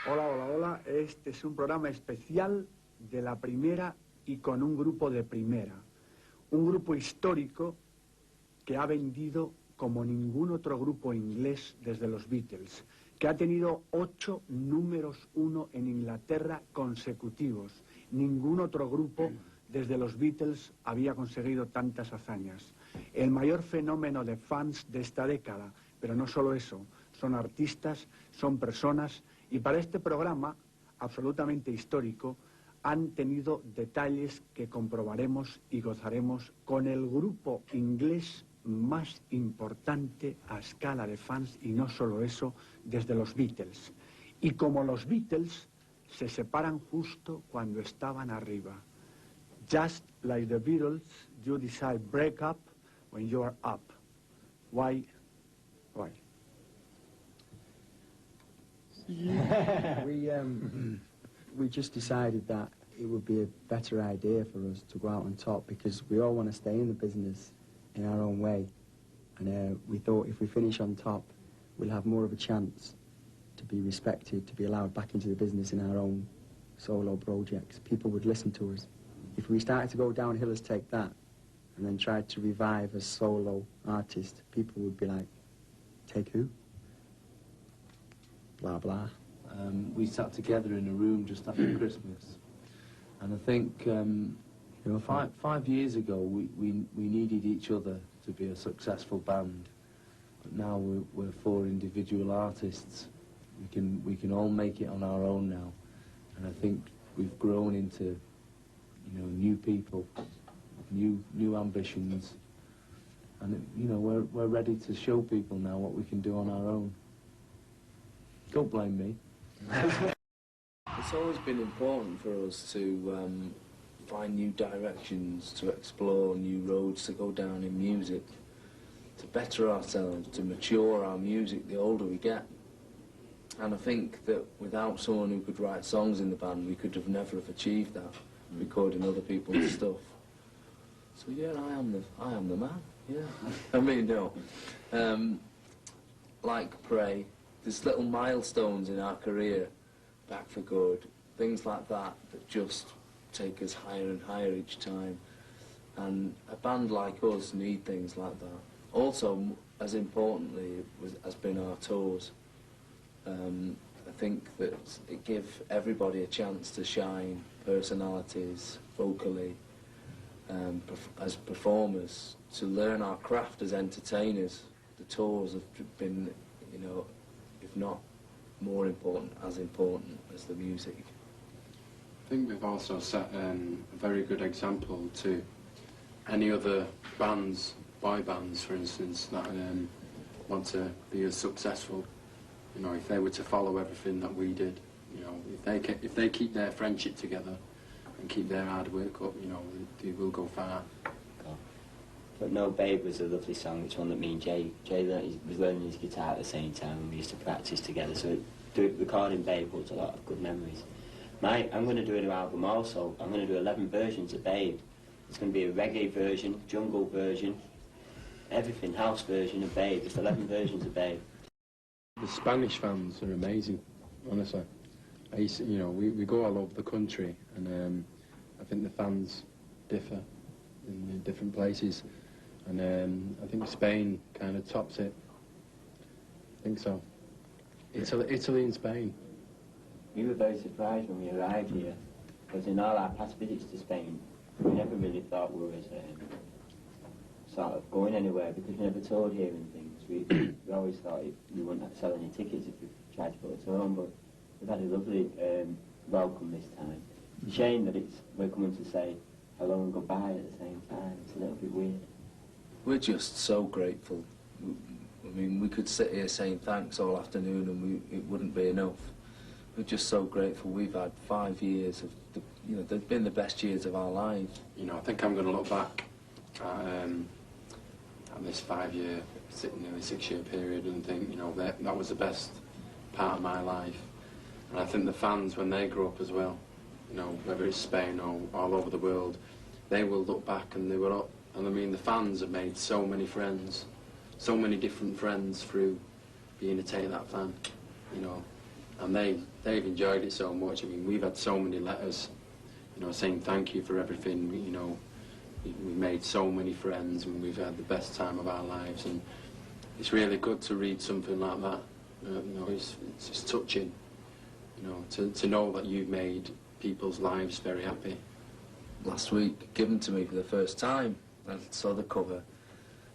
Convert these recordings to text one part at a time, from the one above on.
Hola, hola, hola. Este es un programa especial de la primera y con un grupo de primera. Un grupo histórico que ha vendido como ningún otro grupo inglés desde los Beatles, que ha tenido 8 números 1 en Inglaterra consecutivos. Ningún otro grupo desde los Beatles había conseguido tantas hazañas. El mayor fenómeno de fans de esta década, pero no solo eso, son artistas, son personas, y para este programa absolutamente histórico han tenido detalles que comprobaremos y gozaremos con el grupo inglés más importante a escala de fans, y no solo eso, desde los Beatles. Y como los Beatles se separan justo cuando estaban arriba. Just like the Beatles, you decide break up when you are up. Why? Why? We just decided that it would be a better idea for us to go out on top because we all want to stay in the business in our own way. And we thought if we finish on top, we'll have more of a chance to be respected, to be allowed back into the business in our own solo projects. People would listen to us. If we started to go downhill as Take That and then tried to revive a solo artist, people would be like, take who? Blah, blah. We sat together in a room just after Christmas, and I think five years ago we needed each other to be a successful band, but now we're 4 individual artists. We can all make it on our own now, and I think we've grown into new people, new ambitions, and we're ready to show people now what we can do on our own. Don't blame me. It's always been important for us to find new directions, to explore new roads to go down in music, to better ourselves, to mature our music the older we get. And I think that without someone who could write songs in the band, we could have never have achieved that, recording other people's stuff. So yeah, I am the man. Yeah, I mean no. Like Pray. There's little milestones in our career, back for good, things like that just take us higher and higher each time. And a band like us need things like that. Also, as importantly, has been our tours. I think that it gives everybody a chance to shine, personalities, vocally, as performers, to learn our craft as entertainers. The tours have been, if not more important, as important as the music. I think we've also set a very good example to any other bands, boy bands for instance, that want to be as successful. If they were to follow everything that we did, if they keep their friendship together and keep their hard work up, they will go far. But no, Babe was a lovely song. It's one that me and Jay was learning his guitar at the same time, and we used to practice together. So recording Babe holds a lot of good memories. I'm going to do a new album also. I'm going to do 11 versions of Babe. It's going to be a reggae version, jungle version, everything, house version of Babe. It's 11 versions of Babe. The Spanish fans are amazing, honestly. We go all over the country, and I think the fans differ in different places. And I think Spain kind of tops it. I think so. Italy and Spain. We were very surprised when we arrived here, because in all our past visits to Spain, we never really thought we were sort of going anywhere, because we never toured here and things. We always thought we wouldn't sell any tickets if we tried to put a tour on, but we've had a lovely welcome this time. It's a shame that we're coming to say hello and goodbye at the same time. It's a little bit weird. We're just so grateful. I mean, we could sit here saying thanks all afternoon and it wouldn't be enough. We're just so grateful. We've had 5 years of, they've been the best years of our lives. I think I'm going to look back at this 5-year, nearly 6-year period and think, that was the best part of my life. And I think the fans, when they grow up as well, whether it's Spain or all over the world, they will look back and they will up. And I mean, the fans have made so many friends, so many different friends through being a Take That fan. and they've enjoyed it so much. I mean, we've had so many letters, you know, saying thank you for everything. You know, we made so many friends, and we've had the best time of our lives, and it's really good to read something like that. You know, it's just touching, you know, to know that you've made people's lives very happy. Last week, given to me for the first time, I saw the cover,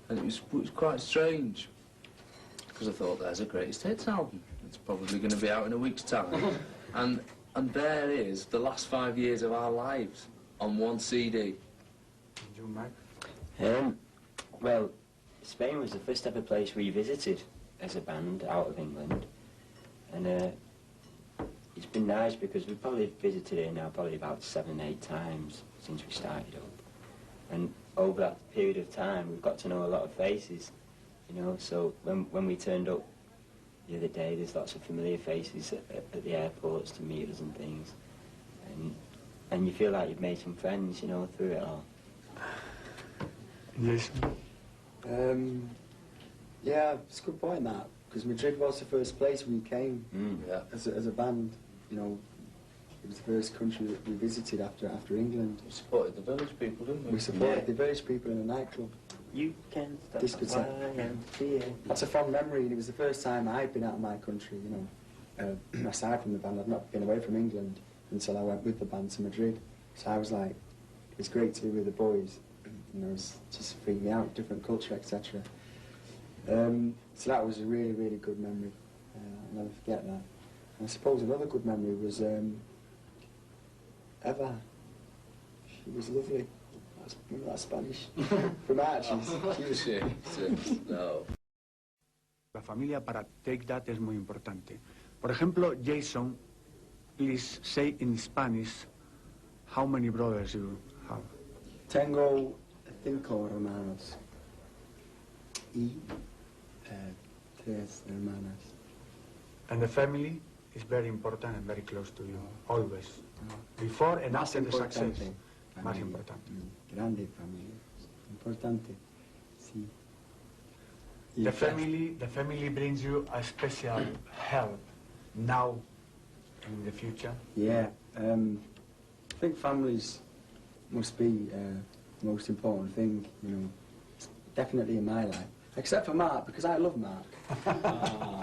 and it was quite strange, because I thought, there's a greatest hits album. It's probably going to be out in a week's time. and there is the last 5 years of our lives on one CD. You, Mark? Well, Spain was the first ever place we visited as a band out of England, and it's been nice because we've probably visited it now probably about 7, 8 times since we started up, and over that period of time we've got to know a lot of faces, you know. So when we turned up the other day, there's lots of familiar faces at the airports to meet us and things, and you feel like you've made some friends, you know, through it all. Yes. Yeah, it's a good point, that, because Madrid was the first place we came as a band. You know, it was the first country that we visited after England. We supported the village people, didn't we? We supported the village people in a nightclub. You can stop Discotheque. That's a fond memory, and it was the first time I'd been out of my country, you know. Aside from the band, I'd not been away from England until I went with the band to Madrid. So I was like, it was great to be with the boys. You know, it was just freaking me out, different culture, etc. So that was a really, really good memory. I'll never forget that. And I suppose another good memory was Eva. She was lovely. Remember that Spanish? From Archie's. She was No. La familia, para take that, es muy importante. Por ejemplo, Jason, please say in Spanish how many brothers you have. Tengo 5 hermanos y 3 hermanas. And the family is very important and very close to you, always. Before and after the success. Más importante. Grande familia. Importante. Sí. The family brings you a special help now and in the future. Yeah. I think families must be the most important thing, you know, definitely in my life. Except for Mark, because I love Mark.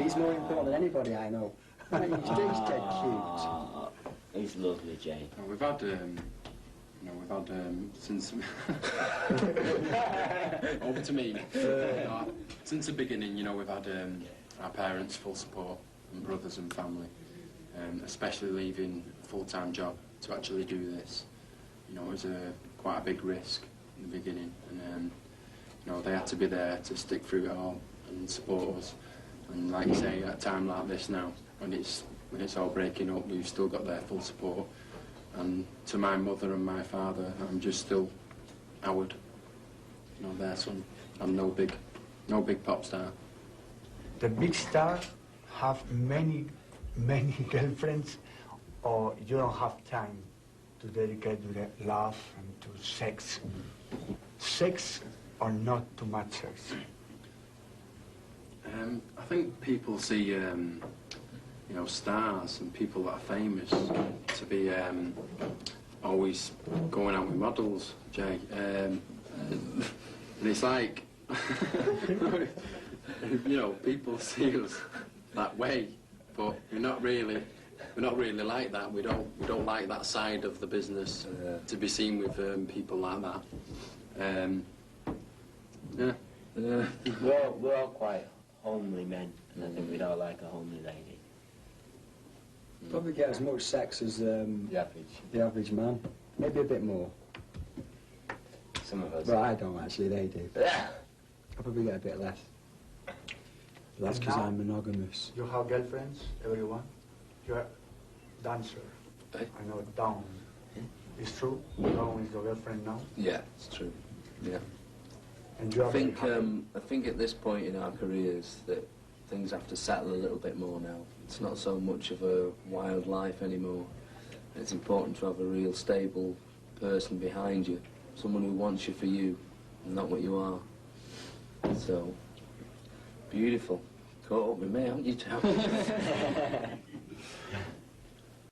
He's more important than anybody I know. He's dead cute. He's lovely, Jay. We've had, since over to me. Since the beginning, you know, we've had our parents' full support, and brothers and family, especially leaving a full-time job to actually do this. You know, it was quite a big risk in the beginning, and you know, they had to be there to stick through it all and support us. And like you say, at a time like this now, when it's all breaking up, we've still got their full support. And to my mother and my father, I'm just still Howard, you know, their son. I'm no big pop star. The big stars have many girlfriends, or you don't have time to dedicate to the love and to sex. Sex or not too much sex? I think people see, you know, stars and people that are famous to be always going out with models, Jay. And it's like, you know, people see us that way, but we're not really like that. We don't like that side of the business to be seen with people like that. Yeah. We're all quite homely men, and I think we'd all like a homely lady. Probably get as much sex as the average man. Maybe a bit more. Some of us. Well, I don't actually, they do. I probably get a bit less. But that's because I'm monogamous. You have girlfriends, everyone? You're a dancer. Hey? I know Dawn. It's true? Dawn is your girlfriend now? Yeah, it's true. Yeah. And you are very happy. I think at this point in our careers that things have to settle a little bit more now. It's not so much of a wild life anymore. It's important to have a real stable person behind you, someone who wants you for you, and not what you are. So, beautiful. Caught up with me, haven't you, Tom?